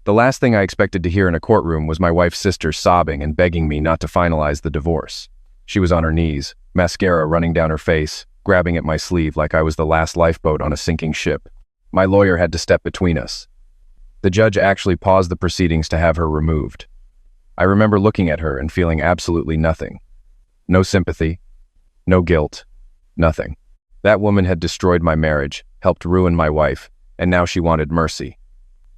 The last thing I expected to hear in a courtroom was my wife's sister sobbing and begging me not to finalize the divorce. She was on her knees, mascara running down her face, grabbing at my sleeve like I was the last lifeboat on a sinking ship. My lawyer had to step between us. The judge actually paused the proceedings to have her removed. I remember looking at her and feeling absolutely nothing. No sympathy, no guilt, nothing. That woman had destroyed my marriage, helped ruin my wife, and now she wanted mercy.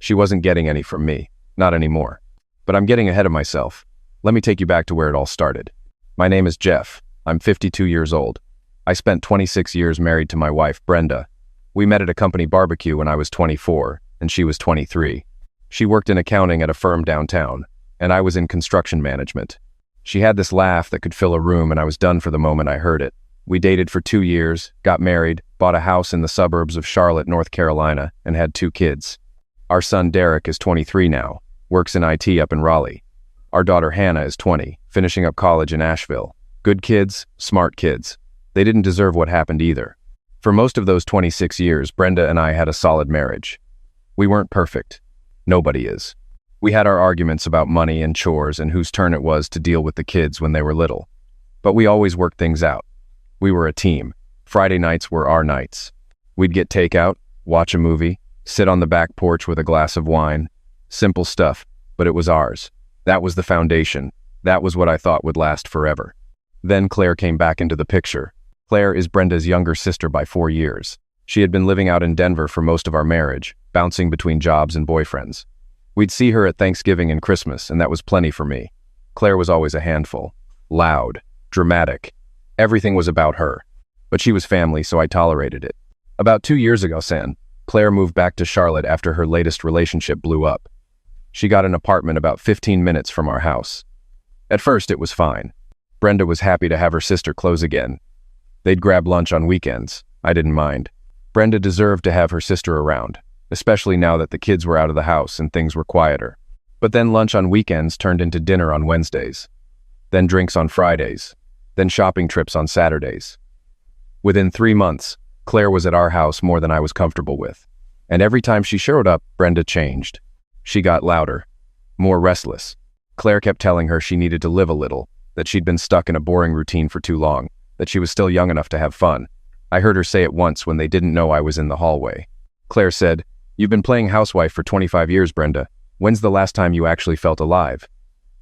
She wasn't getting any from me, not anymore. But I'm getting ahead of myself. Let me take you back to where it all started. My name is Jeff. I'm 52 years old. I spent 26 years married to my wife, Brenda. We met at a company barbecue when I was 24, and she was 23. She worked in accounting at a firm downtown, and I was in construction management. She had this laugh that could fill a room, and I was done for the moment I heard it. We dated for 2 years, got married, bought a house in the suburbs of Charlotte, North Carolina, and had 2 kids. Our son Derek is 23 now, works in IT up in Raleigh. Our daughter Hannah is 20, finishing up college in Asheville. Good kids, smart kids. They didn't deserve what happened either. For most of those 26 years, Brenda and I had a solid marriage. We weren't perfect. Nobody is. We had our arguments about money and chores and whose turn it was to deal with the kids when they were little. But we always worked things out. We were a team. Friday nights were our nights. We'd get takeout, watch a movie, sit on the back porch with a glass of wine. Simple stuff, but it was ours. That was the foundation. That was what I thought would last forever. Then Claire came back into the picture. Claire is Brenda's younger sister by 4 years. She had been living out in Denver for most of our marriage, bouncing between jobs and boyfriends. We'd see her at Thanksgiving and Christmas, and that was plenty for me. Claire was always a handful. Loud, dramatic. Everything was about her. But she was family, so I tolerated it. About 2 years ago, Claire moved back to Charlotte after her latest relationship blew up. She got an apartment about 15 minutes from our house. At first, it was fine. Brenda was happy to have her sister close again. They'd grab lunch on weekends. I didn't mind. Brenda deserved to have her sister around, especially now that the kids were out of the house and things were quieter. But then lunch on weekends turned into dinner on Wednesdays. Then drinks on Fridays. Then shopping trips on Saturdays. Within 3 months, Claire was at our house more than I was comfortable with. And every time she showed up, Brenda changed. She got louder, more restless. Claire kept telling her she needed to live a little, that she'd been stuck in a boring routine for too long, that she was still young enough to have fun. I heard her say it once when they didn't know I was in the hallway. Claire said, "You've been playing housewife for 25 years, Brenda. When's the last time you actually felt alive?"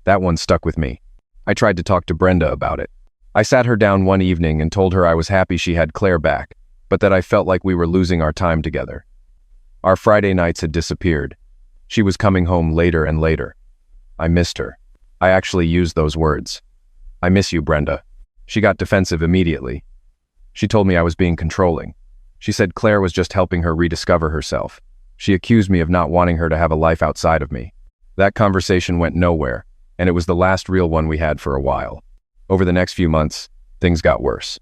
That one stuck with me. I tried to talk to Brenda about it. I sat her down one evening and told her I was happy she had Claire back, but that I felt like we were losing our time together. Our Friday nights had disappeared. She was coming home later and later. I missed her. I actually used those words. "I miss you, Brenda." She got defensive immediately. She told me I was being controlling. She said Claire was just helping her rediscover herself. She accused me of not wanting her to have a life outside of me. That conversation went nowhere, and it was the last real one we had for a while. Over the next few months, things got worse.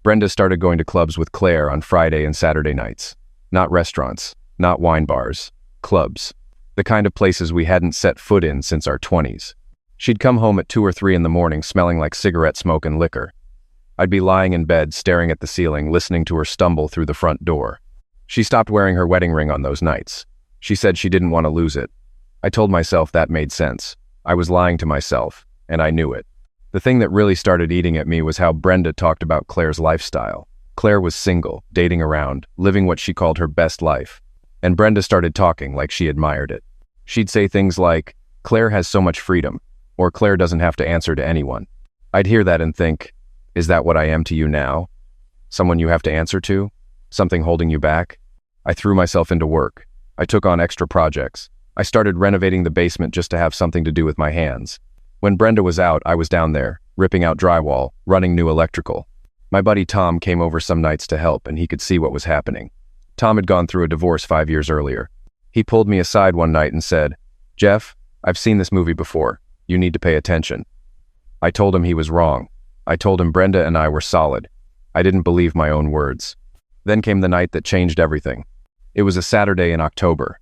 Brenda started going to clubs with Claire on Friday and Saturday nights. Not restaurants, not wine bars, clubs. The kind of places we hadn't set foot in since our 20s. She'd come home at 2 or 3 in the morning smelling like cigarette smoke and liquor. I'd be lying in bed staring at the ceiling, listening to her stumble through the front door. She stopped wearing her wedding ring on those nights. She said she didn't want to lose it. I told myself that made sense. I was lying to myself, and I knew it. The thing that really started eating at me was how Brenda talked about Claire's lifestyle. Claire was single, dating around, living what she called her best life. And Brenda started talking like she admired it. She'd say things like, "Claire has so much freedom," or "Claire doesn't have to answer to anyone." I'd hear that and think, is that what I am to you now? Someone you have to answer to? Something holding you back? I threw myself into work. I took on extra projects. I started renovating the basement just to have something to do with my hands. When Brenda was out, I was down there, ripping out drywall, running new electrical. My buddy Tom came over some nights to help, and he could see what was happening. Tom had gone through a divorce 5 years earlier. He pulled me aside one night and said, "Jeff, I've seen this movie before. You need to pay attention." I told him he was wrong. I told him Brenda and I were solid. I didn't believe my own words. Then came the night that changed everything. It was a Saturday in October.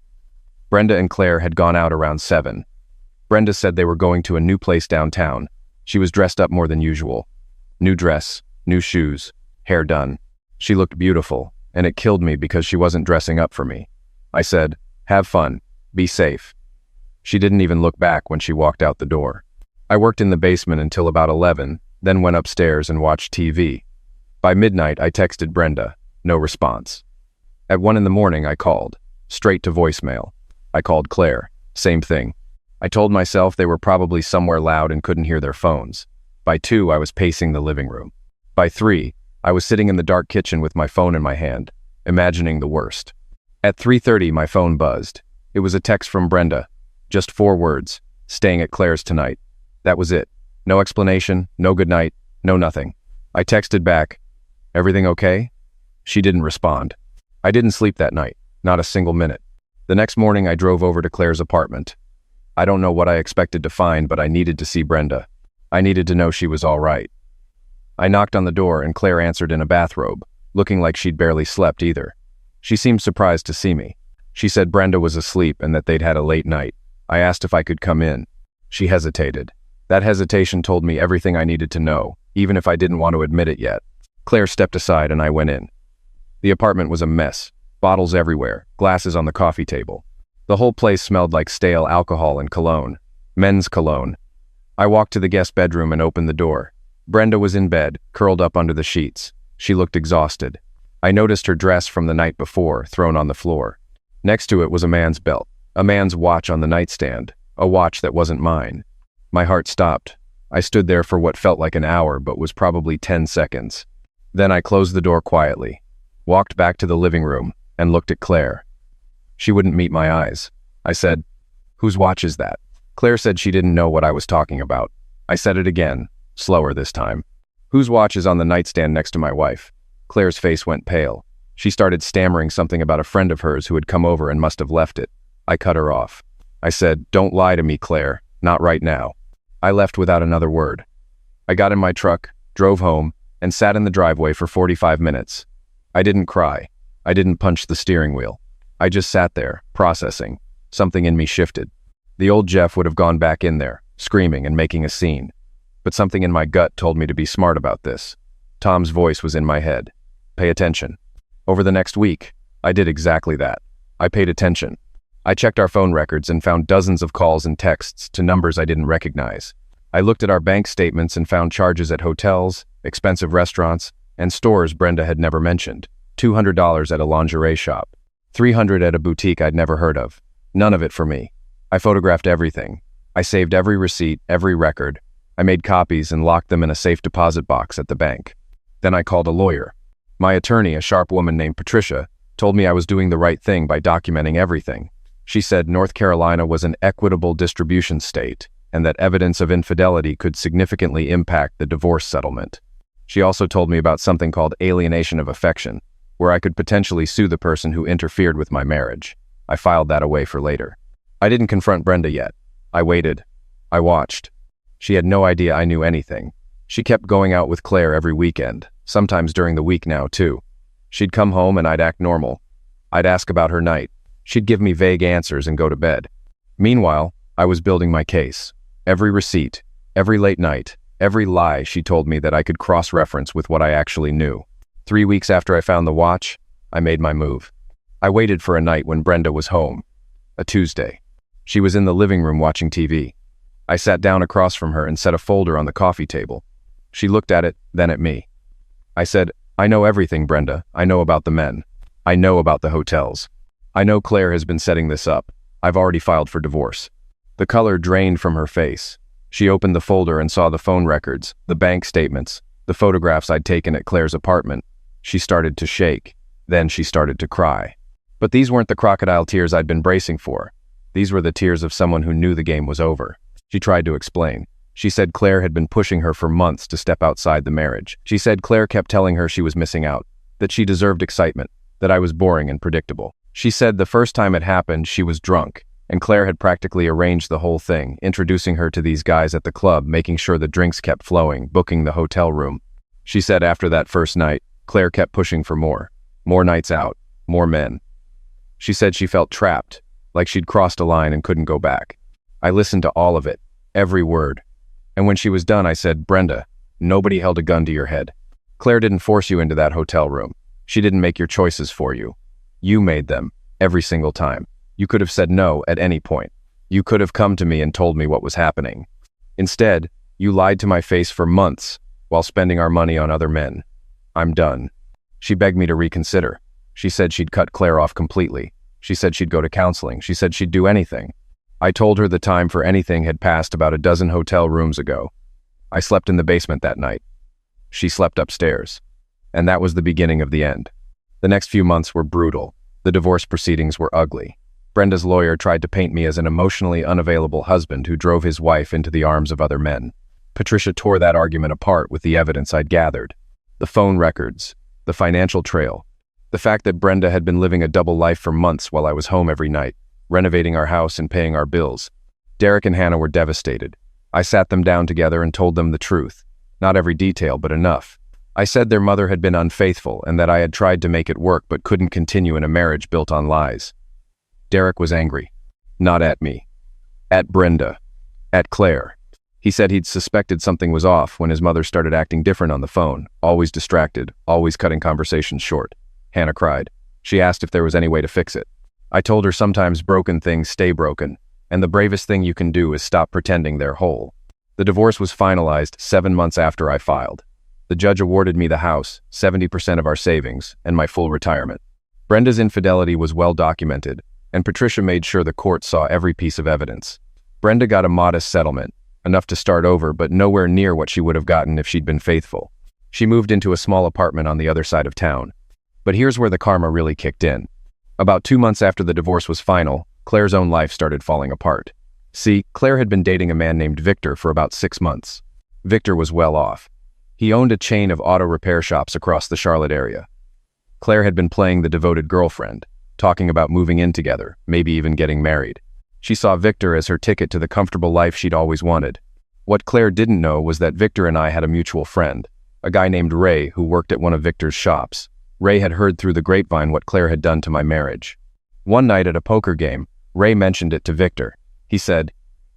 Brenda and Claire had gone out around 7. Brenda said they were going to a new place downtown. She was dressed up more than usual. New dress, new shoes, hair done. She looked beautiful, and it killed me because she wasn't dressing up for me. I said, "Have fun. Be safe." She didn't even look back when she walked out the door. I worked in the basement until about 11, then went upstairs and watched TV. By midnight, I texted Brenda. No response. At 1 in the morning, I called. Straight to voicemail. I called Claire. Same thing. I told myself they were probably somewhere loud and couldn't hear their phones. By 2, I was pacing the living room. By 3, I was sitting in the dark kitchen with my phone in my hand, imagining the worst. At 3:30, my phone buzzed. It was a text from Brenda. Just 4 words. Staying at Claire's tonight. That was it. No explanation, no goodnight, no nothing. I texted back, "Everything okay?" She didn't respond. I didn't sleep that night, not a single minute. The next morning, I drove over to Claire's apartment. I don't know what I expected to find, but I needed to see Brenda. I needed to know she was all right. I knocked on the door and Claire answered in a bathrobe, looking like she'd barely slept either. She seemed surprised to see me. She said Brenda was asleep and that they'd had a late night. I asked if I could come in. She hesitated. That hesitation told me everything I needed to know, even if I didn't want to admit it yet. Claire stepped aside and I went in. The apartment was a mess. Bottles everywhere, glasses on the coffee table. The whole place smelled like stale alcohol and cologne. Men's cologne. I walked to the guest bedroom and opened the door. Brenda was in bed, curled up under the sheets. She looked exhausted. I noticed her dress from the night before, thrown on the floor. Next to it was a man's belt, a man's watch on the nightstand, a watch that wasn't mine. My heart stopped. I stood there for what felt like an hour, but was probably 10 seconds. Then I closed the door quietly, walked back to the living room, and looked at Claire. She wouldn't meet my eyes. I said, "Whose watch is that?" Claire said she didn't know what I was talking about. I said it again, slower this time. "Whose watch is on the nightstand next to my wife?" Claire's face went pale. She started stammering something about a friend of hers who had come over and must have left it. I cut her off. I said, "Don't lie to me, Claire. Not right now." I left without another word. I got in my truck, drove home, and sat in the driveway for 45 minutes. I didn't cry. I didn't punch the steering wheel. I just sat there, processing. Something in me shifted. The old Jeff would have gone back in there, screaming and making a scene. But something in my gut told me to be smart about this. Tom's voice was in my head. Pay attention. Over the next week, I did exactly that. I paid attention. I checked our phone records and found dozens of calls and texts to numbers I didn't recognize. I looked at our bank statements and found charges at hotels, expensive restaurants, and stores Brenda had never mentioned. $200 at a lingerie shop. $300 at a boutique I'd never heard of. None of it for me. I photographed everything. I saved every receipt, every record. I made copies and locked them in a safe deposit box at the bank. Then I called a lawyer. My attorney, a sharp woman named Patricia, told me I was doing the right thing by documenting everything. She said North Carolina was an equitable distribution state and that evidence of infidelity could significantly impact the divorce settlement. She also told me about something called alienation of affection, where I could potentially sue the person who interfered with my marriage. I filed that away for later. I didn't confront Brenda yet. I waited. I watched. She had no idea I knew anything. She kept going out with Claire every weekend, sometimes during the week now too. She'd come home and I'd act normal. I'd ask about her night. She'd give me vague answers and go to bed. Meanwhile, I was building my case. Every receipt, every late night, every lie she told me that I could cross-reference with what I actually knew. 3 weeks after I found the watch, I made my move. I waited for a night when Brenda was home. A Tuesday. She was in the living room watching TV. I sat down across from her and set a folder on the coffee table. She looked at it, then at me. I said, "I know everything, Brenda. I know about the men. I know about the hotels. I know Claire has been setting this up. I've already filed for divorce." The color drained from her face. She opened the folder and saw the phone records, the bank statements, the photographs I'd taken at Claire's apartment. She started to shake. Then she started to cry. But these weren't the crocodile tears I'd been bracing for. These were the tears of someone who knew the game was over. She tried to explain. She said Claire had been pushing her for months to step outside the marriage. She said Claire kept telling her she was missing out, that she deserved excitement, that I was boring and predictable. She said the first time it happened, she was drunk, and Claire had practically arranged the whole thing, introducing her to these guys at the club, making sure the drinks kept flowing, booking the hotel room. She said after that first night, Claire kept pushing for more nights out, more men. She said she felt trapped, like she'd crossed a line and couldn't go back. I listened to all of it, every word. And when she was done, I said, "Brenda, nobody held a gun to your head. Claire didn't force you into that hotel room. She didn't make your choices for you. You made them, every single time. You could have said no at any point. You could have come to me and told me what was happening. Instead, you lied to my face for months while spending our money on other men. I'm done." She begged me to reconsider. She said she'd cut Claire off completely. She said she'd go to counseling. She said she'd do anything. I told her the time for anything had passed about a dozen hotel rooms ago. I slept in the basement that night. She slept upstairs. And that was the beginning of the end. The next few months were brutal. The divorce proceedings were ugly. Brenda's lawyer tried to paint me as an emotionally unavailable husband who drove his wife into the arms of other men. Patricia tore that argument apart with the evidence I'd gathered. The phone records, the financial trail, the fact that Brenda had been living a double life for months while I was home every night, renovating our house and paying our bills. Derek and Hannah were devastated. I sat them down together and told them the truth. Not every detail, but enough. I said their mother had been unfaithful and that I had tried to make it work but couldn't continue in a marriage built on lies. Derek was angry. Not at me. At Brenda. At Claire. He said he'd suspected something was off when his mother started acting different on the phone, always distracted, always cutting conversations short. Hannah cried. She asked if there was any way to fix it. I told her sometimes broken things stay broken, and the bravest thing you can do is stop pretending they're whole. The divorce was finalized 7 months after I filed. The judge awarded me the house, 70% of our savings, and my full retirement. Brenda's infidelity was well documented, and Patricia made sure the court saw every piece of evidence. Brenda got a modest settlement, enough to start over, but nowhere near what she would have gotten if she'd been faithful. She moved into a small apartment on the other side of town. But here's where the karma really kicked in. About 2 months after the divorce was final, Claire's own life started falling apart. See, Claire had been dating a man named Victor for about 6 months. Victor was well off. He owned a chain of auto repair shops across the Charlotte area. Claire had been playing the devoted girlfriend, talking about moving in together, maybe even getting married. She saw Victor as her ticket to the comfortable life she'd always wanted. What Claire didn't know was that Victor and I had a mutual friend, a guy named Ray who worked at one of Victor's shops. Ray had heard through the grapevine what Claire had done to my marriage. One night at a poker game, Ray mentioned it to Victor. He said,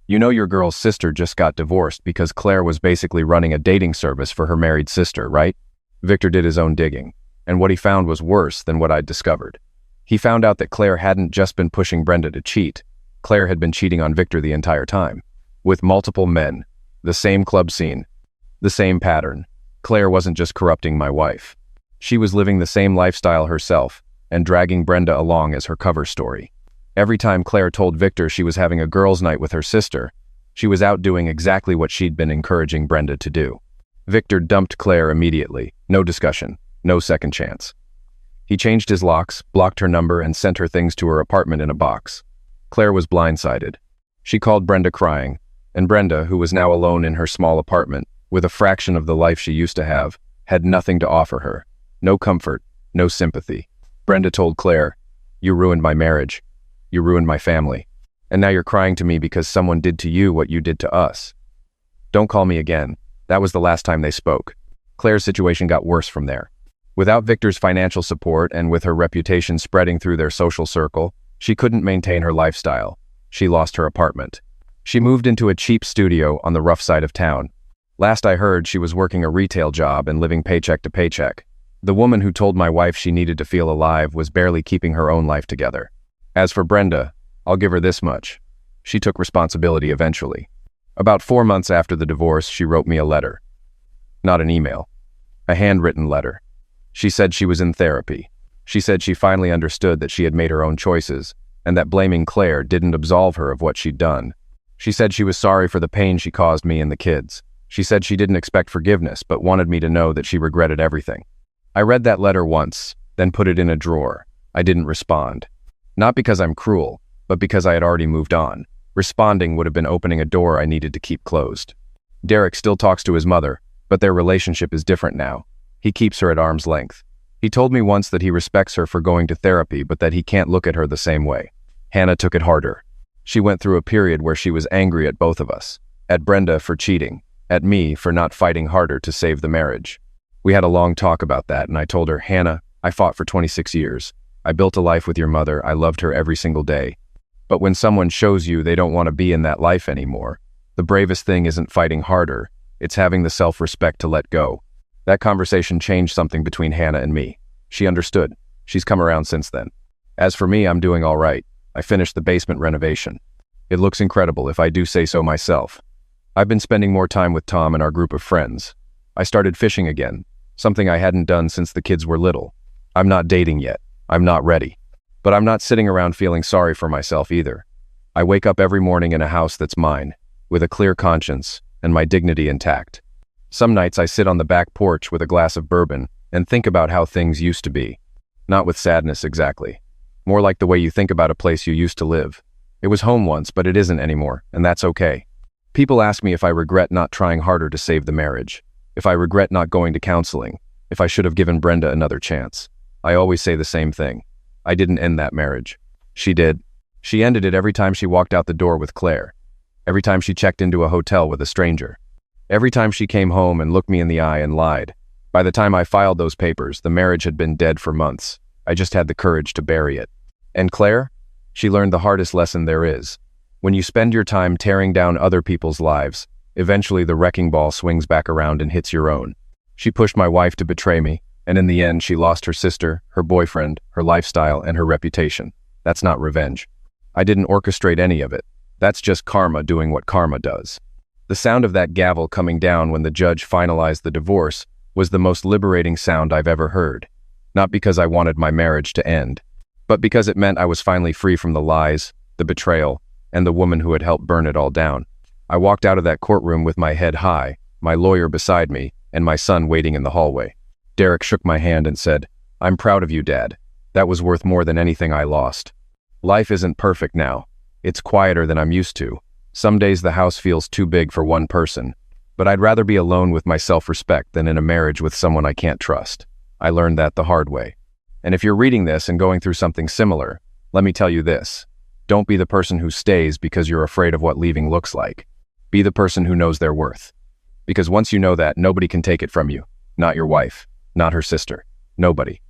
"You know your girl's sister just got divorced because Claire was basically running a dating service for her married sister, right?" Victor did his own digging, and what he found was worse than what I'd discovered. He found out that Claire hadn't just been pushing Brenda to cheat. Claire had been cheating on Victor the entire time. With multiple men, the same club scene, the same pattern. Claire wasn't just corrupting my wife. She was living the same lifestyle herself and dragging Brenda along as her cover story. Every time Claire told Victor she was having a girls' night with her sister, she was out doing exactly what she'd been encouraging Brenda to do. Victor dumped Claire immediately. No discussion. No second chance. He changed his locks, blocked her number, and sent her things to her apartment in a box. Claire was blindsided. She called Brenda crying, and Brenda, who was now alone in her small apartment, with a fraction of the life she used to have, had nothing to offer her. No comfort, no sympathy. Brenda told Claire, "You ruined my marriage. You ruined my family. And now you're crying to me because someone did to you what you did to us. Don't call me again." That was the last time they spoke. Claire's situation got worse from there. Without Victor's financial support and with her reputation spreading through their social circle, she couldn't maintain her lifestyle. She lost her apartment. She moved into a cheap studio on the rough side of town. Last I heard, she was working a retail job and living paycheck to paycheck. The woman who told my wife she needed to feel alive was barely keeping her own life together. As for Brenda, I'll give her this much. She took responsibility eventually. About 4 months after the divorce, she wrote me a letter. Not an email. A handwritten letter. She said she was in therapy. She said she finally understood that she had made her own choices, and that blaming Claire didn't absolve her of what she'd done. She said she was sorry for the pain she caused me and the kids. She said she didn't expect forgiveness, but wanted me to know that she regretted everything. I read that letter once, then put it in a drawer. I didn't respond. Not because I'm cruel, but because I had already moved on. Responding would have been opening a door I needed to keep closed. Derek still talks to his mother, but their relationship is different now. He keeps her at arm's length. He told me once that he respects her for going to therapy, but that he can't look at her the same way. Hannah took it harder. She went through a period where she was angry at both of us. At Brenda for cheating. At me for not fighting harder to save the marriage. We had a long talk about that, and I told her, "Hannah, I fought for 26 years. I built a life with your mother. I loved her every single day. But when someone shows you they don't want to be in that life anymore, the bravest thing isn't fighting harder. It's having the self-respect to let go." That conversation changed something between Hannah and me. She understood. She's come around since then. As for me, I'm doing all right. I finished the basement renovation. It looks incredible if I do say so myself. I've been spending more time with Tom and our group of friends. I started fishing again, something I hadn't done since the kids were little. I'm not dating yet. I'm not ready. But I'm not sitting around feeling sorry for myself either. I wake up every morning in a house that's mine, with a clear conscience and my dignity intact. Some nights I sit on the back porch with a glass of bourbon and think about how things used to be. Not with sadness exactly. More like the way you think about a place you used to live. It was home once, but it isn't anymore, and that's okay. People ask me if I regret not trying harder to save the marriage, if I regret not going to counseling, if I should have given Brenda another chance. I always say the same thing. I didn't end that marriage. She did. She ended it every time she walked out the door with Claire. Every time she checked into a hotel with a stranger. Every time she came home and looked me in the eye and lied. By the time I filed those papers, the marriage had been dead for months. I just had the courage to bury it. And Claire? She learned the hardest lesson there is. When you spend your time tearing down other people's lives, eventually the wrecking ball swings back around and hits your own. She pushed my wife to betray me, and in the end she lost her sister, her boyfriend, her lifestyle, and her reputation. That's not revenge. I didn't orchestrate any of it. That's just karma doing what karma does. The sound of that gavel coming down when the judge finalized the divorce was the most liberating sound I've ever heard. Not because I wanted my marriage to end, but because it meant I was finally free from the lies, the betrayal, and the woman who had helped burn it all down. I walked out of that courtroom with my head high, my lawyer beside me, and my son waiting in the hallway. Derek shook my hand and said, "I'm proud of you, Dad. That was worth more than anything I lost." Life isn't perfect now. It's quieter than I'm used to. Some days the house feels too big for one person, but I'd rather be alone with my self-respect than in a marriage with someone I can't trust. I learned that the hard way. And if you're reading this and going through something similar, let me tell you this. Don't be the person who stays because you're afraid of what leaving looks like. Be the person who knows their worth. Because once you know that, nobody can take it from you. Not your wife. Not her sister. Nobody.